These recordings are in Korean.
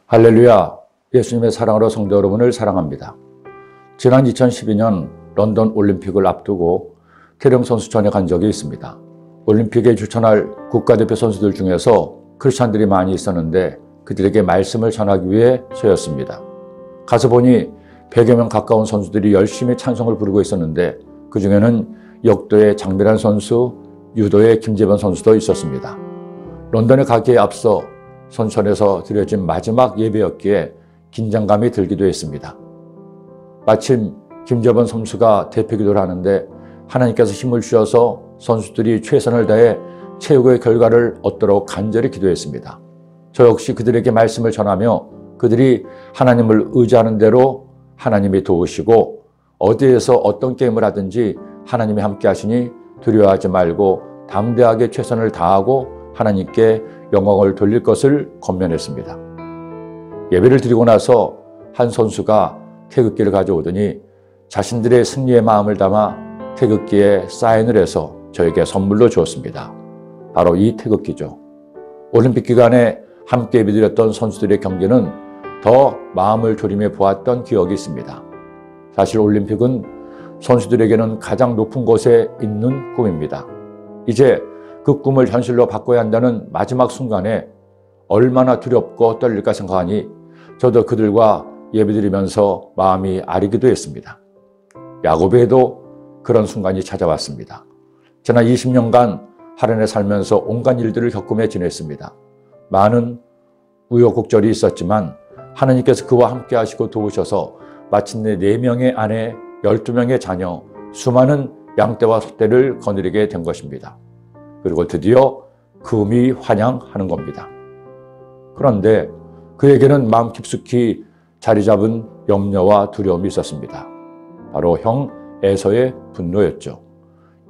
할렐루야, 예수님의 사랑으로 성도 여러분을 사랑합니다. 지난 2012년 런던 올림픽을 앞두고 태릉 선수촌에 간 적이 있습니다. 올림픽에 출전할 국가대표 선수들 중에서 크리스찬들이 많이 있었는데 그들에게 말씀을 전하기 위해 서였습니다. 가서 보니 100여 명 가까운 선수들이 열심히 찬송을 부르고 있었는데 그 중에는 역도의 장미란 선수, 유도의 김재범 선수도 있었습니다. 런던에 가기에 앞서 선천에서 드려진 마지막 예배였기에 긴장감이 들기도 했습니다. 마침 김재범 선수가 대표기도를 하는데 하나님께서 힘을 주셔서 선수들이 최선을 다해 최고의 결과를 얻도록 간절히 기도했습니다. 저 역시 그들에게 말씀을 전하며 그들이 하나님을 의지하는 대로 하나님이 도우시고 어디에서 어떤 게임을 하든지 하나님이 함께 하시니 두려워하지 말고 담대하게 최선을 다하고 하나님께 영광을 돌릴 것을 권면했습니다. 예배를 드리고 나서 한 선수가 태극기를 가져오더니 자신들의 승리의 마음을 담아 태극기에 사인을 해서 저에게 선물로 주었습니다. 바로 이 태극기죠. 올림픽 기간에 함께 예배드렸던 선수들의 경기는 더 마음을 졸이며 보았던 기억이 있습니다. 사실 올림픽은 선수들에게는 가장 높은 곳에 있는 꿈입니다. 이제 그 꿈을 현실로 바꿔야 한다는 마지막 순간에 얼마나 두렵고 떨릴까 생각하니 저도 그들과 예배드리면서 마음이 아리기도 했습니다. 야곱에도 그런 순간이 찾아왔습니다. 지난 20년간 하란에 살면서 온갖 일들을 겪으며 지냈습니다. 많은 우여곡절이 있었지만 하나님께서 그와 함께 하시고 도우셔서 마침내 4명의 아내, 12명의 자녀, 수많은 양떼와 소떼를 거느리게 된 것입니다. 그리고 드디어 금이 환영하는 겁니다. 그런데 그에게는 마음 깊숙이 자리 잡은 염려와 두려움이 있었습니다. 바로 형 에서의 분노였죠.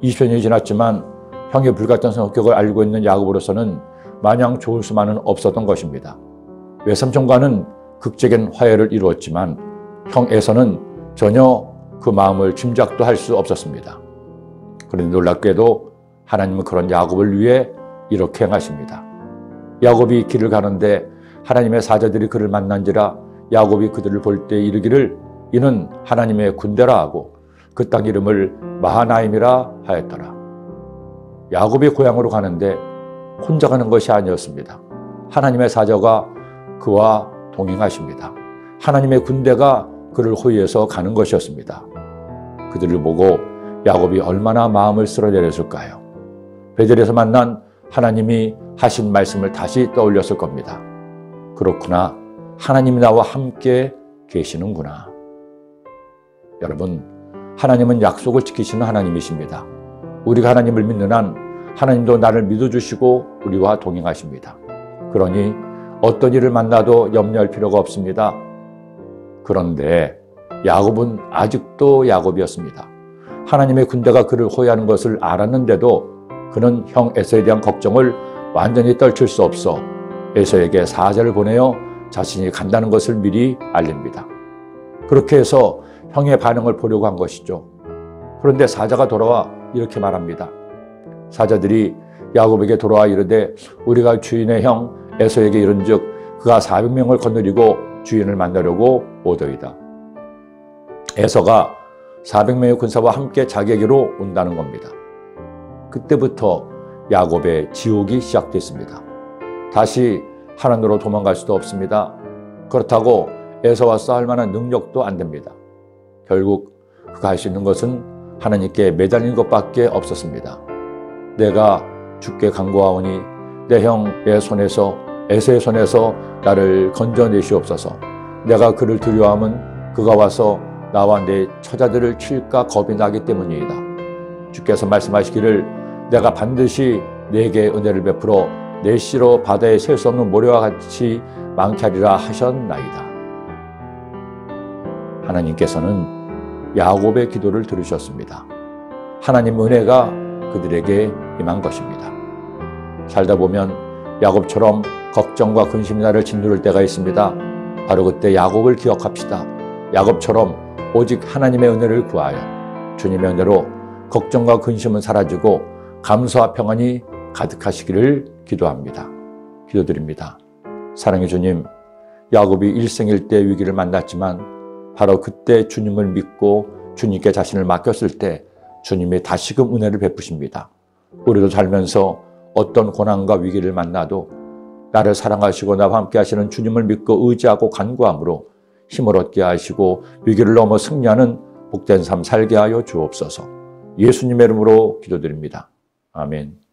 20년이 지났지만 형의 불같은 성격을 알고 있는 야곱으로서는 마냥 좋을 수만은 없었던 것입니다. 외삼촌과는 극적인 화해를 이루었지만 형 에서는 전혀 그 마음을 짐작도 할 수 없었습니다. 그런데 놀랍게도 하나님은 그런 야곱을 위해 이렇게 행하십니다. 야곱이 길을 가는데 하나님의 사자들이 그를 만난지라 야곱이 그들을 볼 때 이르기를 이는 하나님의 군대라 하고 그 땅 이름을 마하나임이라 하였더라. 야곱이 고향으로 가는데 혼자 가는 것이 아니었습니다. 하나님의 사자가 그와 동행하십니다. 하나님의 군대가 그를 호위해서 가는 것이었습니다. 그들을 보고 야곱이 얼마나 마음을 쓸어내렸을까요? 베델에서 만난 하나님이 하신 말씀을 다시 떠올렸을 겁니다. 그렇구나. 하나님이 나와 함께 계시는구나. 여러분, 하나님은 약속을 지키시는 하나님이십니다. 우리가 하나님을 믿는 한 하나님도 나를 믿어주시고 우리와 동행하십니다. 그러니 어떤 일을 만나도 염려할 필요가 없습니다. 그런데 야곱은 아직도 야곱이었습니다. 하나님의 군대가 그를 호위하는 것을 알았는데도 그는 형 에서에 대한 걱정을 완전히 떨칠 수 없어 에서에게 사자를 보내어 자신이 간다는 것을 미리 알립니다. 그렇게 해서 형의 반응을 보려고 한 것이죠. 그런데 사자가 돌아와 이렇게 말합니다. 사자들이 야곱에게 돌아와 이르되 우리가 주인의 형 에서에게 이른즉 그가 400명을 거느리고 주인을 만나려고 오더이다. 에서가 400명의 군사와 함께 자기에게로 온다는 겁니다. 그때부터 야곱의 지옥이 시작됐습니다. 다시 하란으로 도망갈 수도 없습니다. 그렇다고 에서와 싸울 만한 능력도 안 됩니다. 결국 그가 할 수 있는 것은 하나님께 매달리는 것밖에 없었습니다. 내가 주께 간구하오니 내 형의 손에서 에서의 손에서 나를 건져내시옵소서. 내가 그를 두려워함은 그가 와서 나와 내 처자들을 칠까 겁이 나기 때문이다. 주께서 말씀하시기를 내가 반드시 내게 은혜를 베풀어 내 씨로 바다에 셀 수 없는 모래와 같이 많게 하리라 하셨나이다. 하나님께서는 야곱의 기도를 들으셨습니다. 하나님 은혜가 그들에게 임한 것입니다. 살다 보면 야곱처럼 걱정과 근심이 나를 짓누를 때가 있습니다. 바로 그때 야곱을 기억합시다. 야곱처럼 오직 하나님의 은혜를 구하여 주님의 은혜로 걱정과 근심은 사라지고 감사와 평안이 가득하시기를 기도합니다. 기도드립니다. 사랑의 주님, 야곱이 일생일 때 위기를 만났지만 바로 그때 주님을 믿고 주님께 자신을 맡겼을 때 주님이 다시금 은혜를 베푸십니다. 우리도 살면서 어떤 고난과 위기를 만나도 나를 사랑하시고 나와 함께 하시는 주님을 믿고 의지하고 간구함으로 힘을 얻게 하시고 위기를 넘어 승리하는 복된 삶 살게 하여 주옵소서. 예수님의 이름으로 기도드립니다. 아멘.